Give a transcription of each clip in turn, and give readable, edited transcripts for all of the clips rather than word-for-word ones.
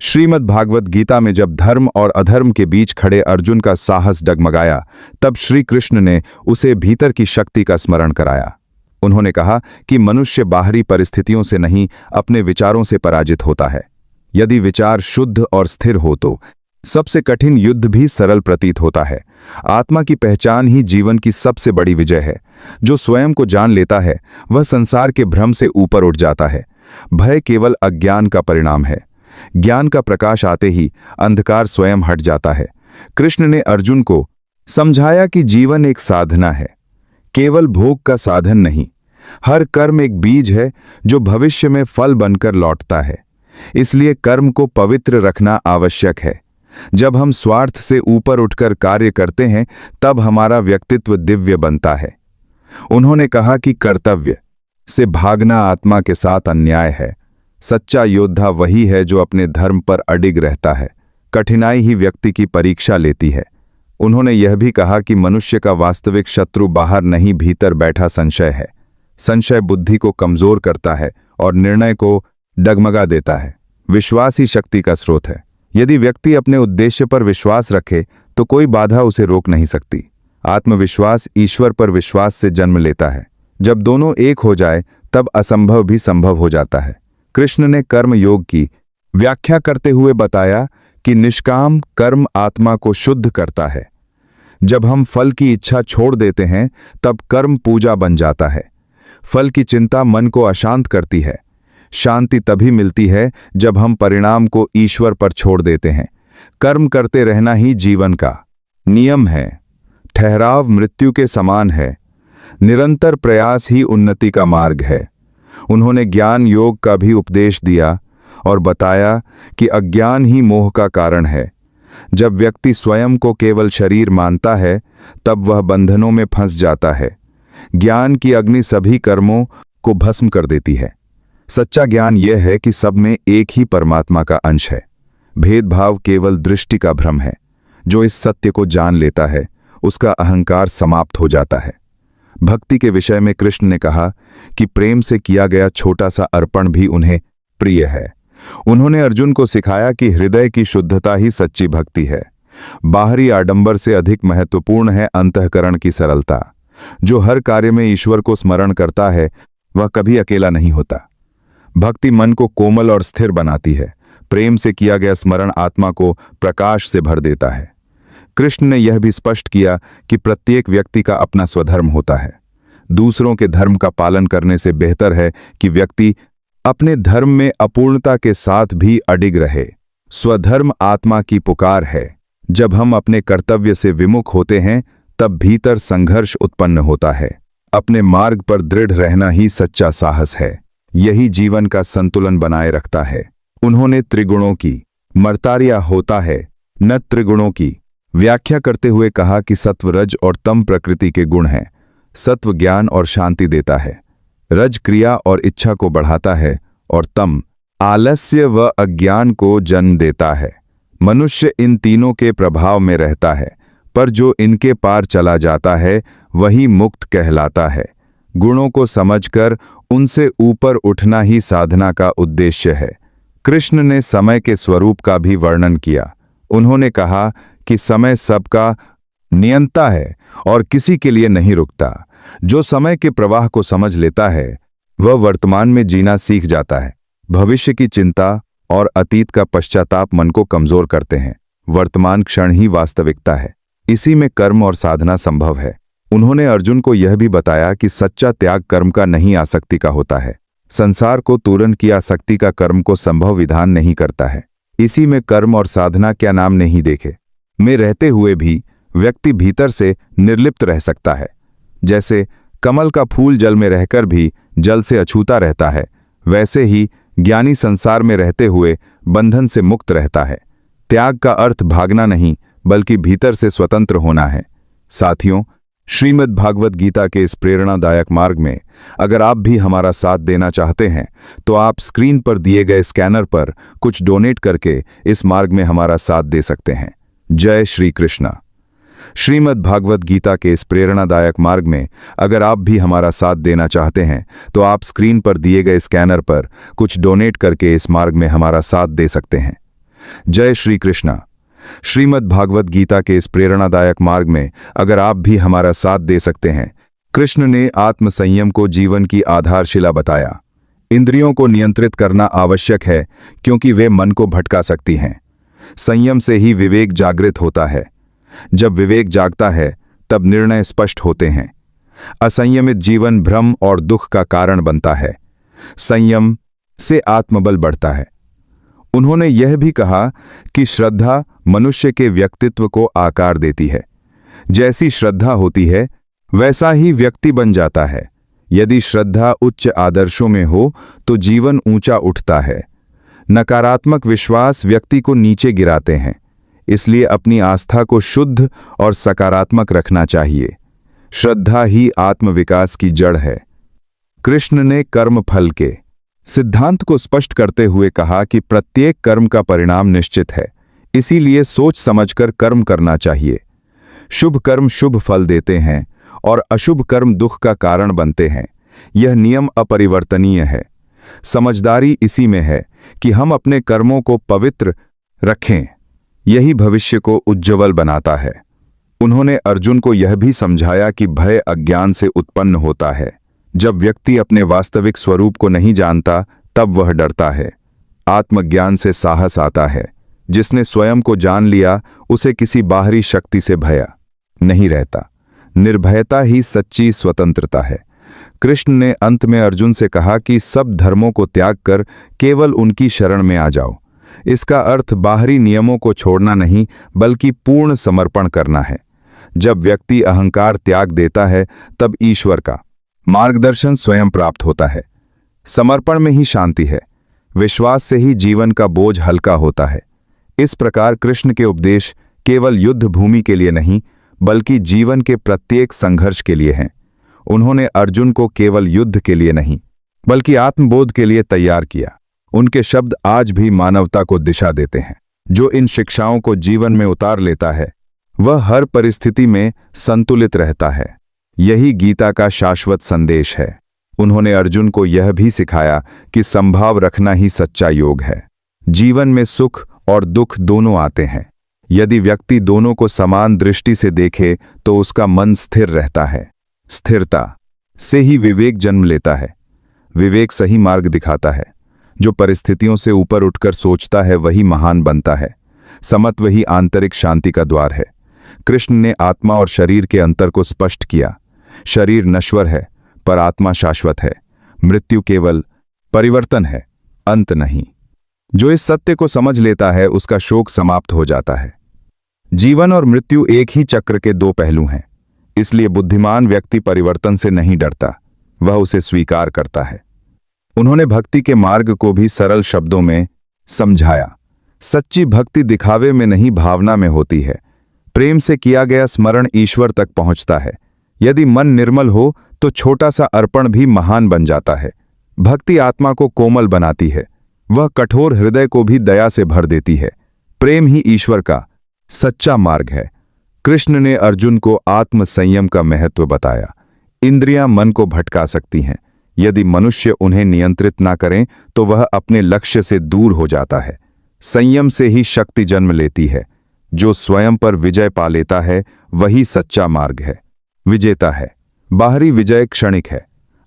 श्रीमद् भागवत गीता में जब धर्म और अधर्म के बीच खड़े अर्जुन का साहस डगमगाया, तब श्री कृष्ण ने उसे भीतर की शक्ति का स्मरण कराया। उन्होंने कहा कि मनुष्य बाहरी परिस्थितियों से नहीं, अपने विचारों से पराजित होता है। यदि विचार शुद्ध और स्थिर हो तो सबसे कठिन युद्ध भी सरल प्रतीत होता है। आत्मा की पहचान ही जीवन की सबसे बड़ी विजय है। जो स्वयं को जान लेता है वह संसार के भ्रम से ऊपर उठ जाता है। भय केवल अज्ञान का परिणाम है। ज्ञान का प्रकाश आते ही अंधकार स्वयं हट जाता है। कृष्ण ने अर्जुन को समझाया कि जीवन एक साधना है, केवल भोग का साधन नहीं। हर कर्म एक बीज है जो भविष्य में फल बनकर लौटता है। इसलिए कर्म को पवित्र रखना आवश्यक है। जब हम स्वार्थ से ऊपर उठकर कार्य करते हैं, तब हमारा व्यक्तित्व दिव्य बनता है। उन्होंने कहा कि कर्तव्य से भागना आत्मा के साथ अन्याय है। सच्चा योद्धा वही है जो अपने धर्म पर अडिग रहता है। कठिनाई ही व्यक्ति की परीक्षा लेती है। उन्होंने यह भी कहा कि मनुष्य का वास्तविक शत्रु बाहर नहीं, भीतर बैठा संशय है। संशय बुद्धि को कमजोर करता है और निर्णय को डगमगा देता है। विश्वास ही शक्ति का स्रोत है। यदि व्यक्ति अपने उद्देश्य पर विश्वास रखे तो कोई बाधा उसे रोक नहीं सकती। आत्मविश्वास ईश्वर पर विश्वास से जन्म लेता है। जब दोनों एक हो जाए तब असंभव भी संभव हो जाता है। कृष्ण ने कर्म योग की व्याख्या करते हुए बताया कि निष्काम कर्म आत्मा को शुद्ध करता है। जब हम फल की इच्छा छोड़ देते हैं तब कर्म पूजा बन जाता है। फल की चिंता मन को अशांत करती है। शांति तभी मिलती है जब हम परिणाम को ईश्वर पर छोड़ देते हैं। कर्म करते रहना ही जीवन का नियम है। ठहराव मृत्यु के समान है। निरंतर प्रयास ही उन्नति का मार्ग है। उन्होंने ज्ञान योग का भी उपदेश दिया और बताया कि अज्ञान ही मोह का कारण है। जब व्यक्ति स्वयं को केवल शरीर मानता है तब वह बंधनों में फंस जाता है। ज्ञान की अग्नि सभी कर्मों को भस्म कर देती है। सच्चा ज्ञान यह है कि सब में एक ही परमात्मा का अंश है। भेदभाव केवल दृष्टि का भ्रम है। जो इस सत्य को जान लेता है उसका अहंकार समाप्त हो जाता है। भक्ति के विषय में कृष्ण ने कहा कि प्रेम से किया गया छोटा सा अर्पण भी उन्हें प्रिय है। उन्होंने अर्जुन को सिखाया कि हृदय की शुद्धता ही सच्ची भक्ति है। बाहरी आडंबर से अधिक महत्वपूर्ण है अंतःकरण की सरलता। जो हर कार्य में ईश्वर को स्मरण करता है वह कभी अकेला नहीं होता। भक्ति मन को कोमल और स्थिर बनाती है। प्रेम से किया गया स्मरण आत्मा को प्रकाश से भर देता है। कृष्ण ने यह भी स्पष्ट किया कि प्रत्येक व्यक्ति का अपना स्वधर्म होता है। दूसरों के धर्म का पालन करने से बेहतर है कि व्यक्ति अपने धर्म में अपूर्णता के साथ भी अडिग रहे। स्वधर्म आत्मा की पुकार है। जब हम अपने कर्तव्य से विमुख होते हैं तब भीतर संघर्ष उत्पन्न होता है। अपने मार्ग पर दृढ़ रहना ही सच्चा साहस है। यही जीवन का संतुलन बनाए रखता है। उन्होंने त्रिगुणों की मर्तारिया होता है न त्रिगुणों की व्याख्या करते हुए कहा कि सत्व रज और तम प्रकृति के गुण हैं। सत्व ज्ञान और शांति देता है। रज क्रिया और इच्छा को बढ़ाता है और तम आलस्य व अज्ञान को जन्म देता है। मनुष्य इन तीनों के प्रभाव में रहता है, पर जो इनके पार चला जाता है वही मुक्त कहलाता है। गुणों को समझकर उनसे ऊपर उठना ही साधना का उद्देश्य है। कृष्ण ने समय के स्वरूप का भी वर्णन किया। उन्होंने कहा कि समय सबका नियंता है और किसी के लिए नहीं रुकता। जो समय के प्रवाह को समझ लेता है वह वर्तमान में जीना सीख जाता है। भविष्य की चिंता और अतीत का पश्चाताप मन को कमजोर करते हैं। वर्तमान क्षण ही वास्तविकता है। इसी में कर्म और साधना संभव है। उन्होंने अर्जुन को यह भी बताया कि सच्चा त्याग कर्म का नहीं, आसक्ति का होता है। संसार को तुरंत की आसक्ति का कर्म को संभव विधान नहीं करता है। इसी में कर्म और साधना क्या नाम नहीं देखे में रहते हुए भी व्यक्ति भीतर से निर्लिप्त रह सकता है। जैसे कमल का फूल जल में रहकर भी जल से अछूता रहता है, वैसे ही ज्ञानी संसार में रहते हुए बंधन से मुक्त रहता है। त्याग का अर्थ भागना नहीं बल्कि भीतर से स्वतंत्र होना है। साथियों, श्रीमद् भागवत गीता के इस प्रेरणादायक मार्ग में अगर आप भी हमारा साथ देना चाहते हैं तो आप स्क्रीन पर दिए गए स्कैनर पर कुछ डोनेट करके इस मार्ग में हमारा साथ दे सकते हैं। जय श्री कृष्णा। श्रीमद् भागवत गीता के इस प्रेरणादायक मार्ग में अगर आप भी हमारा साथ देना चाहते हैं तो आप स्क्रीन पर दिए गए स्कैनर पर कुछ डोनेट करके इस मार्ग में हमारा साथ दे सकते हैं। जय श्री कृष्णा। श्रीमद् भागवत गीता के इस प्रेरणादायक मार्ग में अगर आप भी हमारा साथ दे सकते हैं। कृष्ण ने आत्म संयम को जीवन की आधारशिला बताया। इंद्रियों को नियंत्रित करना आवश्यक है क्योंकि वे मन को भटका सकती हैं। संयम से ही विवेक जागृत होता है। जब विवेक जागता है तब निर्णय स्पष्ट होते हैं। असंयमित जीवन भ्रम और दुख का कारण बनता है। संयम से आत्मबल बढ़ता है। उन्होंने यह भी कहा कि श्रद्धा मनुष्य के व्यक्तित्व को आकार देती है। जैसी श्रद्धा होती है वैसा ही व्यक्ति बन जाता है। यदि श्रद्धा उच्च आदर्शों में हो तो जीवन ऊंचा उठता है। नकारात्मक विश्वास व्यक्ति को नीचे गिराते हैं। इसलिए अपनी आस्था को शुद्ध और सकारात्मक रखना चाहिए। श्रद्धा ही आत्मविकास की जड़ है। कृष्ण ने कर्म फल के सिद्धांत को स्पष्ट करते हुए कहा कि प्रत्येक कर्म का परिणाम निश्चित है, इसीलिए सोच समझकर कर्म करना चाहिए। शुभ कर्म शुभ फल देते हैं और अशुभ कर्म दुख का कारण बनते हैं। यह नियम अपरिवर्तनीय है। समझदारी इसी में है कि हम अपने कर्मों को पवित्र रखें। यही भविष्य को उज्ज्वल बनाता है। उन्होंने अर्जुन को यह भी समझाया कि भय अज्ञान से उत्पन्न होता है। जब व्यक्ति अपने वास्तविक स्वरूप को नहीं जानता तब वह डरता है। आत्मज्ञान से साहस आता है। जिसने स्वयं को जान लिया उसे किसी बाहरी शक्ति से भय नहीं रहता। निर्भयता ही सच्ची स्वतंत्रता है। कृष्ण ने अंत में अर्जुन से कहा कि सब धर्मों को त्याग कर केवल उनकी शरण में आ जाओ। इसका अर्थ बाहरी नियमों को छोड़ना नहीं बल्कि पूर्ण समर्पण करना है। जब व्यक्ति अहंकार त्याग देता है तब ईश्वर का मार्गदर्शन स्वयं प्राप्त होता है। समर्पण में ही शांति है। विश्वास से ही जीवन का बोझ हल्का होता है। इस प्रकार कृष्ण के उपदेश केवल युद्ध भूमि के लिए नहीं बल्कि जीवन के प्रत्येक संघर्ष के लिए हैं। उन्होंने अर्जुन को केवल युद्ध के लिए नहीं बल्कि आत्मबोध के लिए तैयार किया। उनके शब्द आज भी मानवता को दिशा देते हैं। जो इन शिक्षाओं को जीवन में उतार लेता है वह हर परिस्थिति में संतुलित रहता है। यही गीता का शाश्वत संदेश है। उन्होंने अर्जुन को यह भी सिखाया कि संभाव रखना ही सच्चा योग है। जीवन में सुख और दुख दोनों आते हैं। यदि व्यक्ति दोनों को समान दृष्टि से देखे तो उसका मन स्थिर रहता है। स्थिरता से ही विवेक जन्म लेता है। विवेक सही मार्ग दिखाता है। जो परिस्थितियों से ऊपर उठकर सोचता है वही महान बनता है। समत्व ही आंतरिक शांति का द्वार है। कृष्ण ने आत्मा और शरीर के अंतर को स्पष्ट किया। शरीर नश्वर है पर आत्मा शाश्वत है। मृत्यु केवल परिवर्तन है, अंत नहीं। जो इस सत्य को समझ लेता है उसका शोक समाप्त हो जाता है। जीवन और मृत्यु एक ही चक्र के दो पहलू हैं। इसलिए बुद्धिमान व्यक्ति परिवर्तन से नहीं डरता, वह उसे स्वीकार करता है। उन्होंने भक्ति के मार्ग को भी सरल शब्दों में समझाया। सच्ची भक्ति दिखावे में नहीं भावना में होती है। प्रेम से किया गया स्मरण ईश्वर तक पहुंचता है। यदि मन निर्मल हो तो छोटा सा अर्पण भी महान बन जाता है। भक्ति आत्मा को कोमल बनाती है। वह कठोर हृदय को भी दया से भर देती है। प्रेम ही ईश्वर का सच्चा मार्ग है। कृष्ण ने अर्जुन को आत्म संयम का महत्व बताया। इंद्रियां मन को भटका सकती हैं। यदि मनुष्य उन्हें नियंत्रित ना करें तो वह अपने लक्ष्य से दूर हो जाता है। संयम से ही शक्ति जन्म लेती है। जो स्वयं पर विजय पा लेता है वही सच्चा मार्ग है, विजेता है। बाहरी विजय क्षणिक है,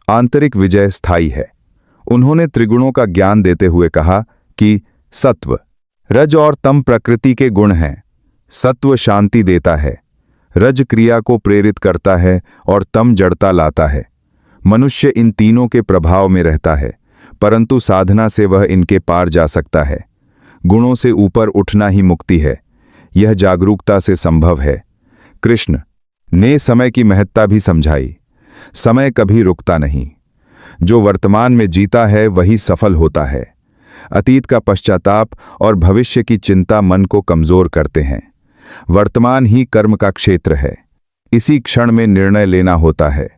आंतरिक विजय स्थायी है। उन्होंने त्रिगुणों का ज्ञान देते हुए कहा कि सत्व, रज और तम प्रकृति के गुण हैं। सत्व शांति देता है, रज क्रिया को प्रेरित करता है और तम जड़ता लाता है। मनुष्य इन तीनों के प्रभाव में रहता है, परंतु साधना से वह इनके पार जा सकता है। गुणों से ऊपर उठना ही मुक्ति है। यह जागरूकता से संभव है। कृष्ण ने समय की महत्ता भी समझाई। समय कभी रुकता नहीं। जो वर्तमान में जीता है वही सफल होता है। अतीत का पश्चाताप और भविष्य की चिंता मन को कमजोर करते हैं। वर्तमान ही कर्म का क्षेत्र है। इसी क्षण में निर्णय लेना होता है।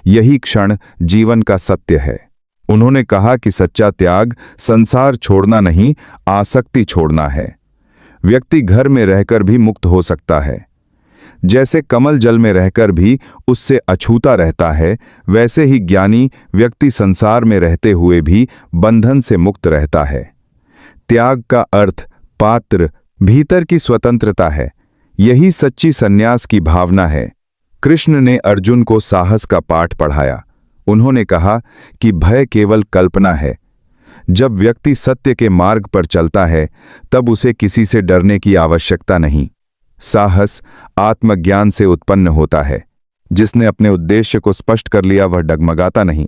यही क्षण जीवन का सत्य है। उन्होंने कहा कि सच्चा त्याग संसार छोड़ना नहीं, आसक्ति छोड़ना है। व्यक्ति घर में रहकर भी मुक्त हो सकता है। जैसे कमल जल में रहकर भी उससे अछूता रहता है, वैसे ही ज्ञानी व्यक्ति संसार में रहते हुए भी बंधन से मुक्त रहता है। त्याग का अर्थ पात्र भीतर की स्वतंत्रता है। यही सच्ची संन्यास की भावना है। कृष्ण ने अर्जुन को साहस का पाठ पढ़ाया। उन्होंने कहा कि भय केवल कल्पना है। जब व्यक्ति सत्य के मार्ग पर चलता है तब उसे किसी से डरने की आवश्यकता नहीं। साहस आत्मज्ञान से उत्पन्न होता है। जिसने अपने उद्देश्य को स्पष्ट कर लिया वह डगमगाता नहीं।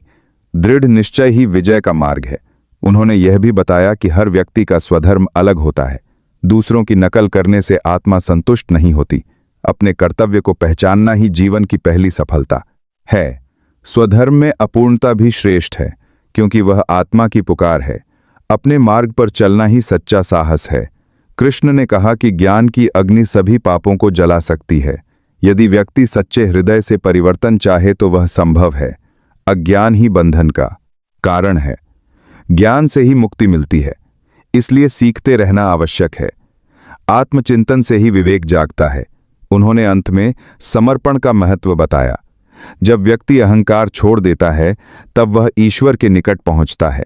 दृढ़ निश्चय ही विजय का मार्ग है। उन्होंने यह भी बताया कि हर व्यक्ति का स्वधर्म अलग होता है। दूसरों की नकल करने से आत्मा संतुष्ट नहीं होती। अपने कर्तव्य को पहचानना ही जीवन की पहली सफलता है। स्वधर्म में अपूर्णता भी श्रेष्ठ है, क्योंकि वह आत्मा की पुकार है। अपने मार्ग पर चलना ही सच्चा साहस है। कृष्ण ने कहा कि ज्ञान की अग्नि सभी पापों को जला सकती है। यदि व्यक्ति सच्चे हृदय से परिवर्तन चाहे तो वह संभव है। अज्ञान ही बंधन का कारण है। ज्ञान से ही मुक्ति मिलती है, इसलिए सीखते रहना आवश्यक है। आत्मचिंतन से ही विवेक जागता है। उन्होंने अंत में समर्पण का महत्व बताया। जब व्यक्ति अहंकार छोड़ देता है तब वह ईश्वर के निकट पहुंचता है।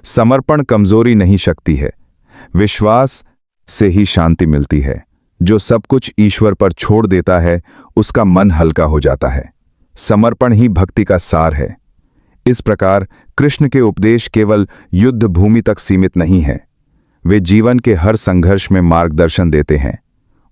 समर्पण कमजोरी नहीं, शक्ति है। विश्वास से ही शांति मिलती है। जो सब कुछ ईश्वर पर छोड़ देता है उसका मन हल्का हो जाता है। समर्पण ही भक्ति का सार है। इस प्रकार कृष्ण के उपदेश केवल युद्ध भूमि तक सीमित नहीं है। वे जीवन के हर संघर्ष में मार्गदर्शन देते हैं।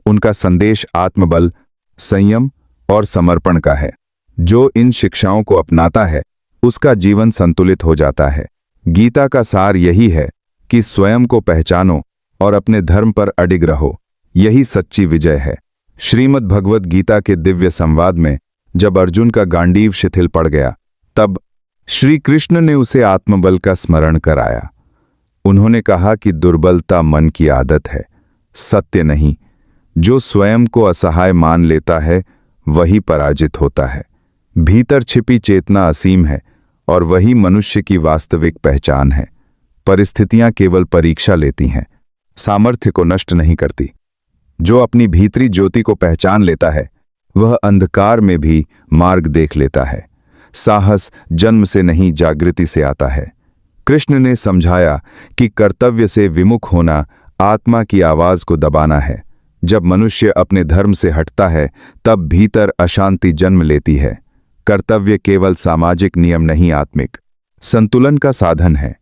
उनका संदेश आत्मबल, संयम और समर्पण का है। जो इन शिक्षाओं को अपनाता है उसका जीवन संतुलित हो जाता है। गीता का सार यही है कि स्वयं को पहचानो और अपने धर्म पर अडिग रहो। यही सच्ची विजय है। श्रीमद् भगवद गीता के दिव्य संवाद में जब अर्जुन का गांडीव शिथिल पड़ गया तब श्री कृष्ण ने उसे आत्मबल का स्मरण कराया। उन्होंने कहा कि दुर्बलता मन की आदत है, सत्य नहीं। जो स्वयं को असहाय मान लेता है वही पराजित होता है। भीतर छिपी चेतना असीम है और वही मनुष्य की वास्तविक पहचान है। परिस्थितियां केवल परीक्षा लेती हैं, सामर्थ्य को नष्ट नहीं करती। जो अपनी भीतरी ज्योति को पहचान लेता है वह अंधकार में भी मार्ग देख लेता है। साहस जन्म से नहीं, जागृति से आता है। कृष्ण ने समझाया कि कर्तव्य से विमुख होना आत्मा की आवाज को दबाना है। जब मनुष्य अपने धर्म से हटता है तब भीतर अशांति जन्म लेती है। कर्तव्य केवल सामाजिक नियम नहीं, आत्मिक संतुलन का साधन है।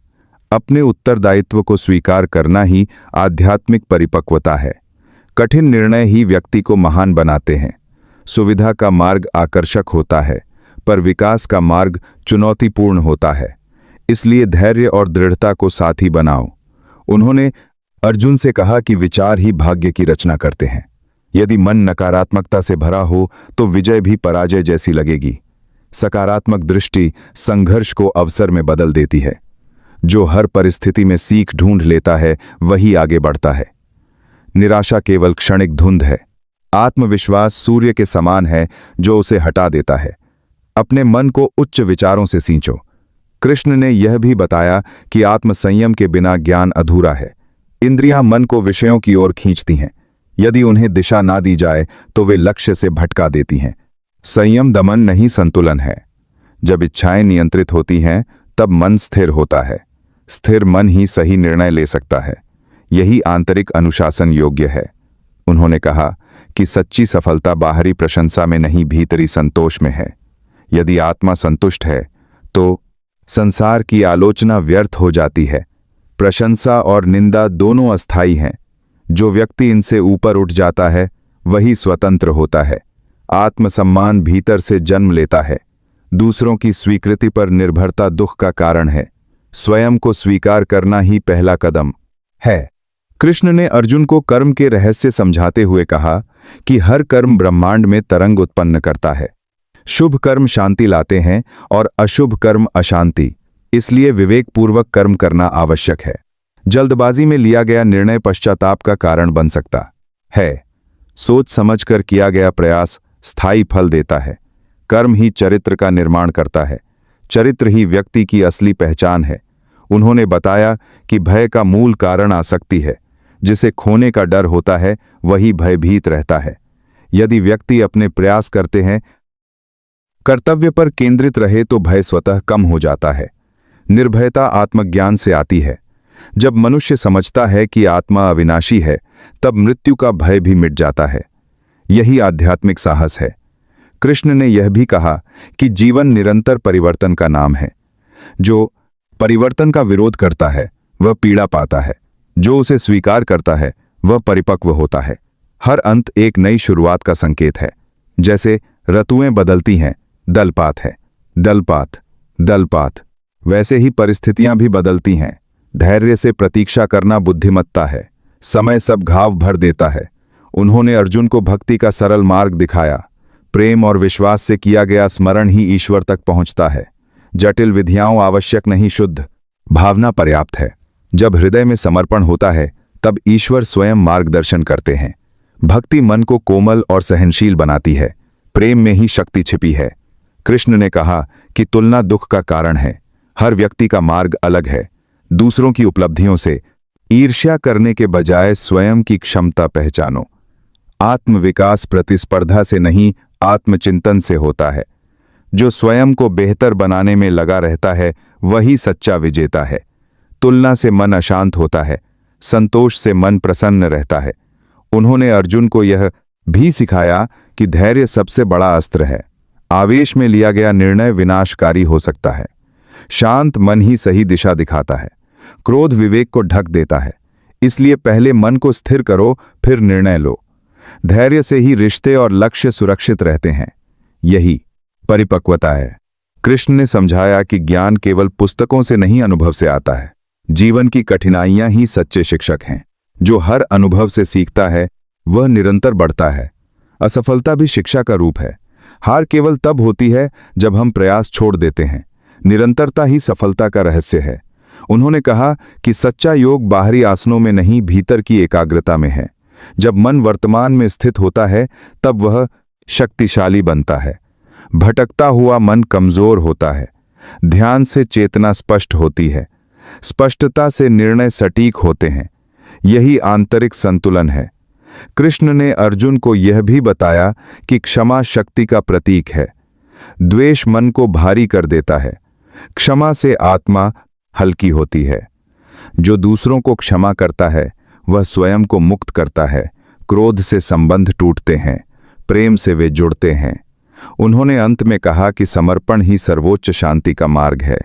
अपने उत्तरदायित्व को स्वीकार करना ही आध्यात्मिक परिपक्वता है। कठिन निर्णय ही व्यक्ति को महान बनाते हैं। सुविधा का मार्ग आकर्षक होता है, पर विकास का मार्ग चुनौतीपूर्ण होता है। इसलिए धैर्य और दृढ़ता को साथी बनाओ। उन्होंने अर्जुन से कहा कि विचार ही भाग्य की रचना करते हैं। यदि मन नकारात्मकता से भरा हो तो विजय भी पराजय जैसी लगेगी। सकारात्मक दृष्टि संघर्ष को अवसर में बदल देती है। जो हर परिस्थिति में सीख ढूंढ लेता है वही आगे बढ़ता है। निराशा केवल क्षणिक धुंध है। आत्मविश्वास सूर्य के समान है जो उसे हटा देता है। अपने मन को उच्च विचारों से सींचो। कृष्ण ने यह भी बताया कि आत्मसंयम के बिना ज्ञान अधूरा है। इंद्रियां मन को विषयों की ओर खींचती हैं। यदि उन्हें दिशा ना दी जाए तो वे लक्ष्य से भटका देती हैं। संयम दमन नहीं, संतुलन है। जब इच्छाएं नियंत्रित होती हैं तब मन स्थिर होता है। स्थिर मन ही सही निर्णय ले सकता है। यही आंतरिक अनुशासन योग्य है। उन्होंने कहा कि सच्ची सफलता बाहरी प्रशंसा में नहीं, भीतरी संतोष में है। यदि आत्मा संतुष्ट है तो संसार की आलोचना व्यर्थ हो जाती है। प्रशंसा और निंदा दोनों अस्थायी हैं। जो व्यक्ति इनसे ऊपर उठ जाता है वही स्वतंत्र होता है। आत्मसम्मान भीतर से जन्म लेता है। दूसरों की स्वीकृति पर निर्भरता दुख का कारण है। स्वयं को स्वीकार करना ही पहला कदम है। कृष्ण ने अर्जुन को कर्म के रहस्य समझाते हुए कहा कि हर कर्म ब्रह्मांड में तरंग उत्पन्न करता है। शुभ कर्म शांति लाते हैं और अशुभ कर्म अशांति। इसलिए विवेकपूर्वक कर्म करना आवश्यक है। जल्दबाजी में लिया गया निर्णय पश्चाताप का कारण बन सकता है। सोच समझकर किया गया प्रयास स्थायी फल देता है। कर्म ही चरित्र का निर्माण करता है। चरित्र ही व्यक्ति की असली पहचान है। उन्होंने बताया कि भय का मूल कारण आसक्ति है। जिसे खोने का डर होता है वही भयभीत रहता है। यदि व्यक्ति अपने प्रयास करते हैं, कर्तव्य पर केंद्रित रहे तो भय स्वतः कम हो जाता है। निर्भयता आत्मज्ञान से आती है। जब मनुष्य समझता है कि आत्मा अविनाशी है, तब मृत्यु का भय भी मिट जाता है। यही आध्यात्मिक साहस है। कृष्ण ने यह भी कहा कि जीवन निरंतर परिवर्तन का नाम है। जो परिवर्तन का विरोध करता है वह पीड़ा पाता है, जो उसे स्वीकार करता है वह परिपक्व होता है। हर अंत एक नई शुरुआत का संकेत है। जैसे ऋतुएं बदलती हैं, दलपात है, दलपात, दलपात, वैसे ही परिस्थितियां भी बदलती हैं। धैर्य से प्रतीक्षा करना बुद्धिमत्ता है। समय सब घाव भर देता है। उन्होंने अर्जुन को भक्ति का सरल मार्ग दिखाया। प्रेम और विश्वास से किया गया स्मरण ही ईश्वर तक पहुंचता है। जटिल विधियां आवश्यक नहीं, शुद्ध भावना पर्याप्त है। जब हृदय में समर्पण होता है तब ईश्वर स्वयं मार्गदर्शन करते हैं। भक्ति मन को कोमल और सहनशील बनाती है। प्रेम में ही शक्ति छिपी है। कृष्ण ने कहा कि तुलना दुख का कारण है। हर व्यक्ति का मार्ग अलग है। दूसरों की उपलब्धियों से ईर्ष्या करने के बजाय स्वयं की क्षमता पहचानो। आत्मविकास प्रतिस्पर्धा से नहीं, आत्मचिंतन से होता है। जो स्वयं को बेहतर बनाने में लगा रहता है वही सच्चा विजेता है। तुलना से मन अशांत होता है, संतोष से मन प्रसन्न रहता है। उन्होंने अर्जुन को यह भी सिखाया कि धैर्य सबसे बड़ा अस्त्र है। आवेश में लिया गया निर्णय विनाशकारी हो सकता है। शांत मन ही सही दिशा दिखाता है। क्रोध विवेक को ढक देता है। इसलिए पहले मन को स्थिर करो, फिर निर्णय लो। धैर्य से ही रिश्ते और लक्ष्य सुरक्षित रहते हैं। यही परिपक्वता है। कृष्ण ने समझाया कि ज्ञान केवल पुस्तकों से नहीं, अनुभव से आता है। जीवन की कठिनाइयां ही सच्चे शिक्षक हैं। जो हर अनुभव से सीखता है वह निरंतर बढ़ता है। असफलता भी शिक्षा का रूप है। हार केवल तब होती है जब हम प्रयास छोड़ देते हैं। निरंतरता ही सफलता का रहस्य है। उन्होंने कहा कि सच्चा योग बाहरी आसनों में नहीं, भीतर की एकाग्रता में है। जब मन वर्तमान में स्थित होता है तब वह शक्तिशाली बनता है। भटकता हुआ मन कमजोर होता है। ध्यान से चेतना स्पष्ट होती है। स्पष्टता से निर्णय सटीक होते हैं। यही आंतरिक संतुलन है। कृष्ण ने अर्जुन को यह भी बताया कि क्षमा शक्ति का प्रतीक है। द्वेष मन को भारी कर देता है। क्षमा से आत्मा हल्की होती है। जो दूसरों को क्षमा करता है वह स्वयं को मुक्त करता है। क्रोध से संबंध टूटते हैं, प्रेम से वे जुड़ते हैं। उन्होंने अंत में कहा कि समर्पण ही सर्वोच्च शांति का मार्ग है।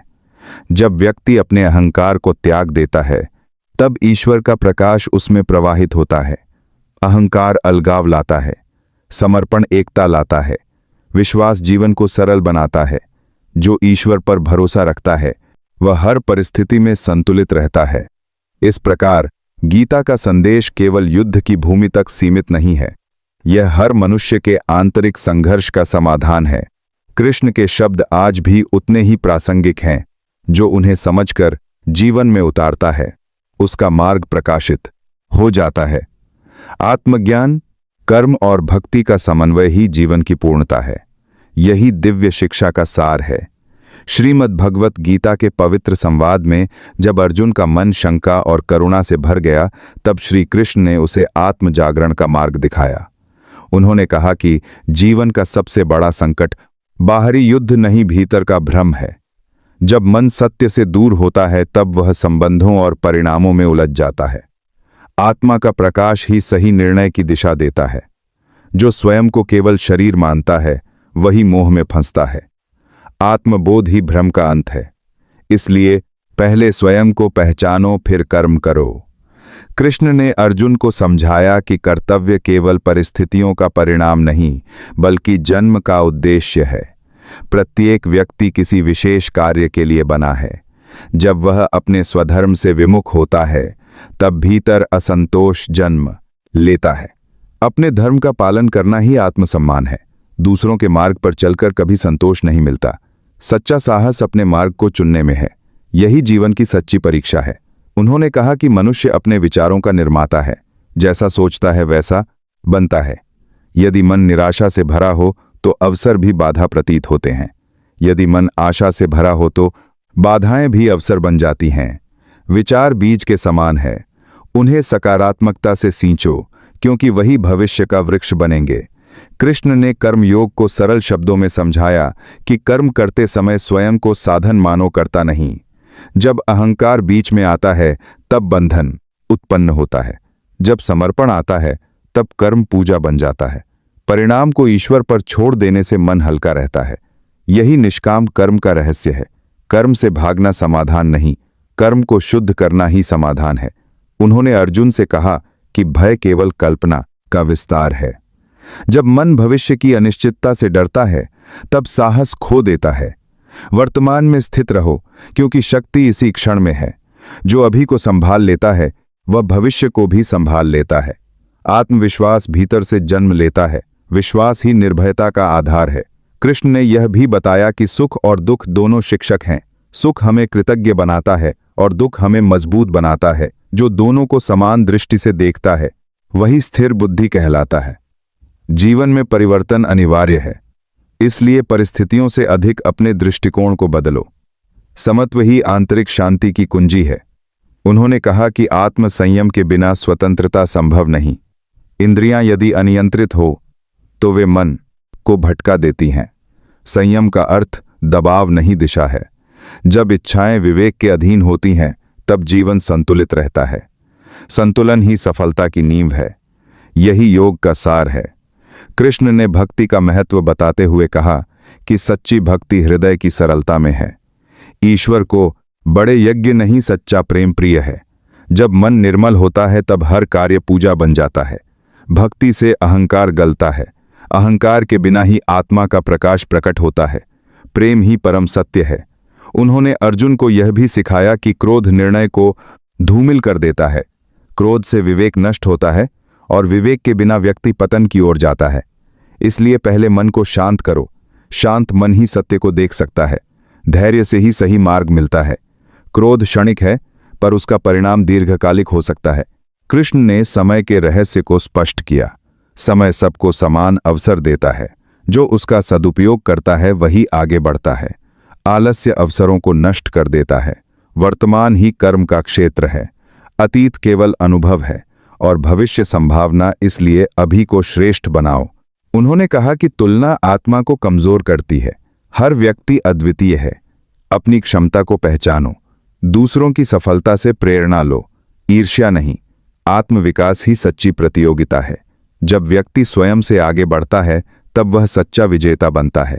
जब व्यक्ति अपने अहंकार को त्याग देता है तब ईश्वर का प्रकाश उसमें प्रवाहित होता है। अहंकार अलगाव लाता है, समर्पण एकता लाता है, विश्वास जीवन को सरल बनाता है। जो ईश्वर पर भरोसा रखता है वह हर परिस्थिति में संतुलित रहता है। इस प्रकार गीता का संदेश केवल युद्ध की भूमि तक सीमित नहीं है। यह हर मनुष्य के आंतरिक संघर्ष का समाधान है। कृष्ण के शब्द आज भी उतने ही प्रासंगिक हैं। जो उन्हें समझकर जीवन में उतारता है उसका मार्ग प्रकाशित हो जाता है। आत्मज्ञान, कर्म और भक्ति का समन्वय ही जीवन की पूर्णता है। यही दिव्य शिक्षा का सार है। श्रीमद् भगवत गीता के पवित्र संवाद में जब अर्जुन का मन शंका और करुणा से भर गया तब श्री कृष्ण ने उसे आत्म जागरण का मार्ग दिखाया। उन्होंने कहा कि जीवन का सबसे बड़ा संकट बाहरी युद्ध नहीं, भीतर का भ्रम है। जब मन सत्य से दूर होता है तब वह संबंधों और परिणामों में उलझ जाता है। आत्मा का प्रकाश ही सही निर्णय की दिशा देता है। जो स्वयं को केवल शरीर मानता है वही मोह में फंसता है। आत्मबोध ही भ्रम का अंत है। इसलिए पहले स्वयं को पहचानो, फिर कर्म करो। कृष्ण ने अर्जुन को समझाया कि कर्तव्य केवल परिस्थितियों का परिणाम नहीं, बल्कि जन्म का उद्देश्य है। प्रत्येक व्यक्ति किसी विशेष कार्य के लिए बना है। जब वह अपने स्वधर्म से विमुख होता है तब भीतर असंतोष जन्म लेता है। अपने धर्म का पालन करना ही आत्मसम्मान है। दूसरों के मार्ग पर चलकर कभी संतोष नहीं मिलता। सच्चा साहस अपने मार्ग को चुनने में है। यही जीवन की सच्ची परीक्षा है। उन्होंने कहा कि मनुष्य अपने विचारों का निर्माता है। जैसा सोचता है वैसा बनता है। यदि मन निराशा से भरा हो तो अवसर भी बाधा प्रतीत होते हैं। यदि मन आशा से भरा हो तो बाधाएं भी अवसर बन जाती हैं। विचार बीज के समान है। उन्हें सकारात्मकता से सींचो, क्योंकि वही भविष्य का वृक्ष बनेंगे। कृष्ण ने कर्मयोग को सरल शब्दों में समझाया कि कर्म करते समय स्वयं को साधन मानो, करता नहीं। जब अहंकार बीच में आता है तब बंधन उत्पन्न होता है। जब समर्पण आता है तब कर्म पूजा बन जाता है। परिणाम को ईश्वर पर छोड़ देने से मन हल्का रहता है। यही निष्काम कर्म का रहस्य है। कर्म से भागना समाधान नहीं, कर्म को शुद्ध करना ही समाधान है। उन्होंने अर्जुन से कहा कि भय केवल कल्पना का विस्तार है। जब मन भविष्य की अनिश्चितता से डरता है तब साहस खो देता है। वर्तमान में स्थित रहो, क्योंकि शक्ति इसी क्षण में है। जो अभी को संभाल लेता है वह भविष्य को भी संभाल लेता है। आत्मविश्वास भीतर से जन्म लेता है। विश्वास ही निर्भयता का आधार है। कृष्ण ने यह भी बताया कि सुख और दुख दोनों शिक्षक हैं। सुख हमें कृतज्ञ बनाता है और दुख हमें मजबूत बनाता है। जो दोनों को समान दृष्टि से देखता है वही स्थिर बुद्धि कहलाता है। जीवन में परिवर्तन अनिवार्य है, इसलिए परिस्थितियों से अधिक अपने दृष्टिकोण को बदलो। समत्व ही आंतरिक शांति की कुंजी है। उन्होंने कहा कि आत्म संयम के बिना स्वतंत्रता संभव नहीं। इंद्रियां यदि अनियंत्रित हो तो वे मन को भटका देती हैं। संयम का अर्थ दबाव नहीं, दिशा है। जब इच्छाएं विवेक के अधीन होती हैं तब जीवन संतुलित रहता है। संतुलन ही सफलता की नींव है। यही योग का सार है। कृष्ण ने भक्ति का महत्व बताते हुए कहा कि सच्ची भक्ति हृदय की सरलता में है। ईश्वर को बड़े यज्ञ नहीं, सच्चा प्रेम प्रिय है। जब मन निर्मल होता है तब हर कार्य पूजा बन जाता है। भक्ति से अहंकार गलता है। अहंकार के बिना ही आत्मा का प्रकाश प्रकट होता है। प्रेम ही परम सत्य है। उन्होंने अर्जुन को यह भी सिखाया कि क्रोध निर्णय को धूमिल कर देता है। क्रोध से विवेक नष्ट होता है और विवेक के बिना व्यक्ति पतन की ओर जाता है। इसलिए पहले मन को शांत करो। शांत मन ही सत्य को देख सकता है। धैर्य से ही सही मार्ग मिलता है। क्रोध क्षणिक है पर उसका परिणाम दीर्घकालिक हो सकता है। कृष्ण ने समय के रहस्य को स्पष्ट किया। समय सबको समान अवसर देता है। जो उसका सदुपयोग करता है वही आगे बढ़ता है। आलस्य अवसरों को नष्ट कर देता है। वर्तमान ही कर्म का क्षेत्र है। अतीत केवल अनुभव है और भविष्य संभावना, इसलिए अभी को श्रेष्ठ बनाओ। उन्होंने कहा कि तुलना आत्मा को कमजोर करती है। हर व्यक्ति अद्वितीय है। अपनी क्षमता को पहचानो। दूसरों की सफलता से प्रेरणा लो, ईर्ष्या नहीं। आत्मविकास ही सच्ची प्रतियोगिता है। जब व्यक्ति स्वयं से आगे बढ़ता है तब वह सच्चा विजेता बनता है।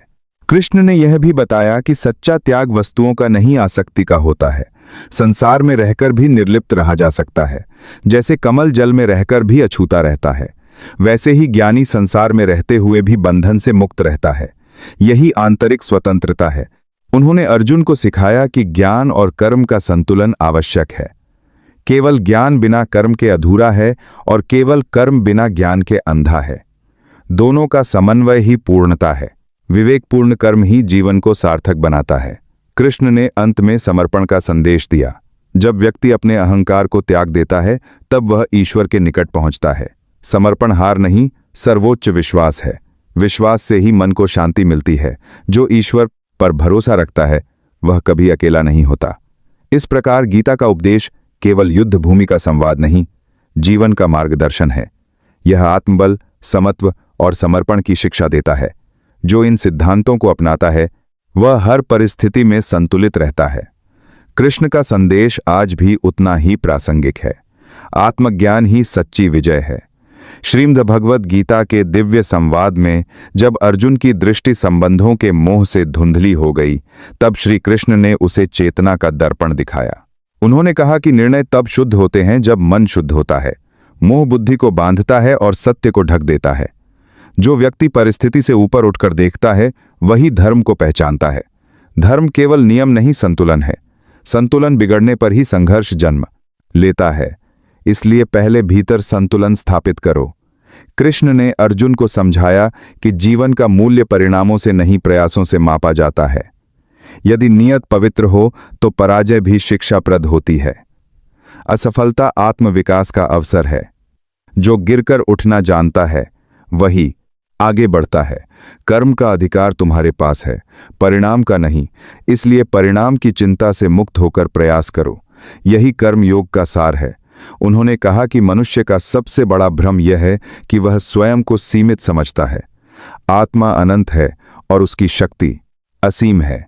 कृष्ण ने यह भी बताया कि सच्चा त्याग वस्तुओं का नहीं, आसक्ति का होता है। संसार में रहकर भी निर्लिप्त रहा जा सकता है। जैसे कमल जल में रहकर भी अछूता रहता है, वैसे ही ज्ञानी संसार में रहते हुए भी बंधन से मुक्त रहता है। यही आंतरिक स्वतंत्रता है। उन्होंने अर्जुन को सिखाया कि ज्ञान और कर्म का संतुलन आवश्यक है। केवल ज्ञान बिना कर्म के अधूरा है और केवल कर्म बिना ज्ञान के अंधा है। दोनों का समन्वय ही पूर्णता है। विवेकपूर्ण कर्म ही जीवन को सार्थक बनाता है। कृष्ण ने अंत में समर्पण का संदेश दिया। जब व्यक्ति अपने अहंकार को त्याग देता है तब वह ईश्वर के निकट पहुंचता है। समर्पण हार नहीं, सर्वोच्च विश्वास है। विश्वास से ही मन को शांति मिलती है। जो ईश्वर पर भरोसा रखता है वह कभी अकेला नहीं होता। इस प्रकार गीता का उपदेश केवल युद्ध भूमि का संवाद नहीं, जीवन का मार्गदर्शन है। यह आत्मबल, समत्व और समर्पण की शिक्षा देता है। जो इन सिद्धांतों को अपनाता है वह हर परिस्थिति में संतुलित रहता है। कृष्ण का संदेश आज भी उतना ही प्रासंगिक है। आत्मज्ञान ही सच्ची विजय है। श्रीमद् भगवद गीता के दिव्य संवाद में जब अर्जुन की दृष्टि संबंधों के मोह से धुंधली हो गई तब श्री कृष्ण ने उसे चेतना का दर्पण दिखाया। उन्होंने कहा कि निर्णय तब शुद्ध होते हैं जब मन शुद्ध होता है। मोह बुद्धि को बांधता है और सत्य को ढक देता है। जो व्यक्ति परिस्थिति से ऊपर उठकर देखता है वही धर्म को पहचानता है। धर्म केवल नियम नहीं, संतुलन है। संतुलन बिगड़ने पर ही संघर्ष जन्म लेता है। इसलिए पहले भीतर संतुलन स्थापित करो। कृष्ण ने अर्जुन को समझाया कि जीवन का मूल्य परिणामों से नहीं, प्रयासों से मापा जाता है। यदि नियत पवित्र हो तो पराजय भी शिक्षाप्रद होती है। असफलता आत्मविकास का अवसर है। जो गिरकर उठना जानता है वही आगे बढ़ता है। कर्म का अधिकार तुम्हारे पास है, परिणाम का नहीं। इसलिए परिणाम की चिंता से मुक्त होकर प्रयास करो। यही कर्म योग का सार है। उन्होंने कहा कि मनुष्य का सबसे बड़ा भ्रम यह है कि वह स्वयं को सीमित समझता है। आत्मा अनंत है और उसकी शक्ति असीम है।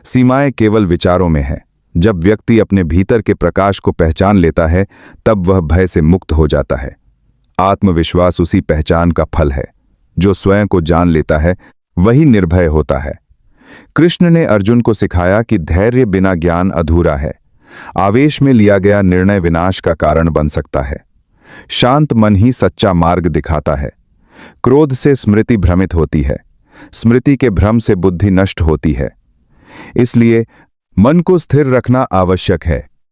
सीमाएं केवल विचारों में है। जब व्यक्ति अपने भीतर के प्रकाश को पहचान लेता है तब वह भय से मुक्त हो जाता है। आत्मविश्वास उसी पहचान का फल है। जो स्वयं को जान लेता है वही निर्भय होता है। कृष्ण ने अर्जुन को सिखाया कि धैर्य बिना ज्ञान अधूरा है। आवेश में लिया गया निर्णय विनाश का कारण बन सकता है। शांत मन ही सच्चा मार्ग दिखाता है। क्रोध से स्मृति भ्रमित होती है। स्मृति के भ्रम से बुद्धि नष्ट होती है। इसलिए मन को स्थिर रखना आवश्यक है।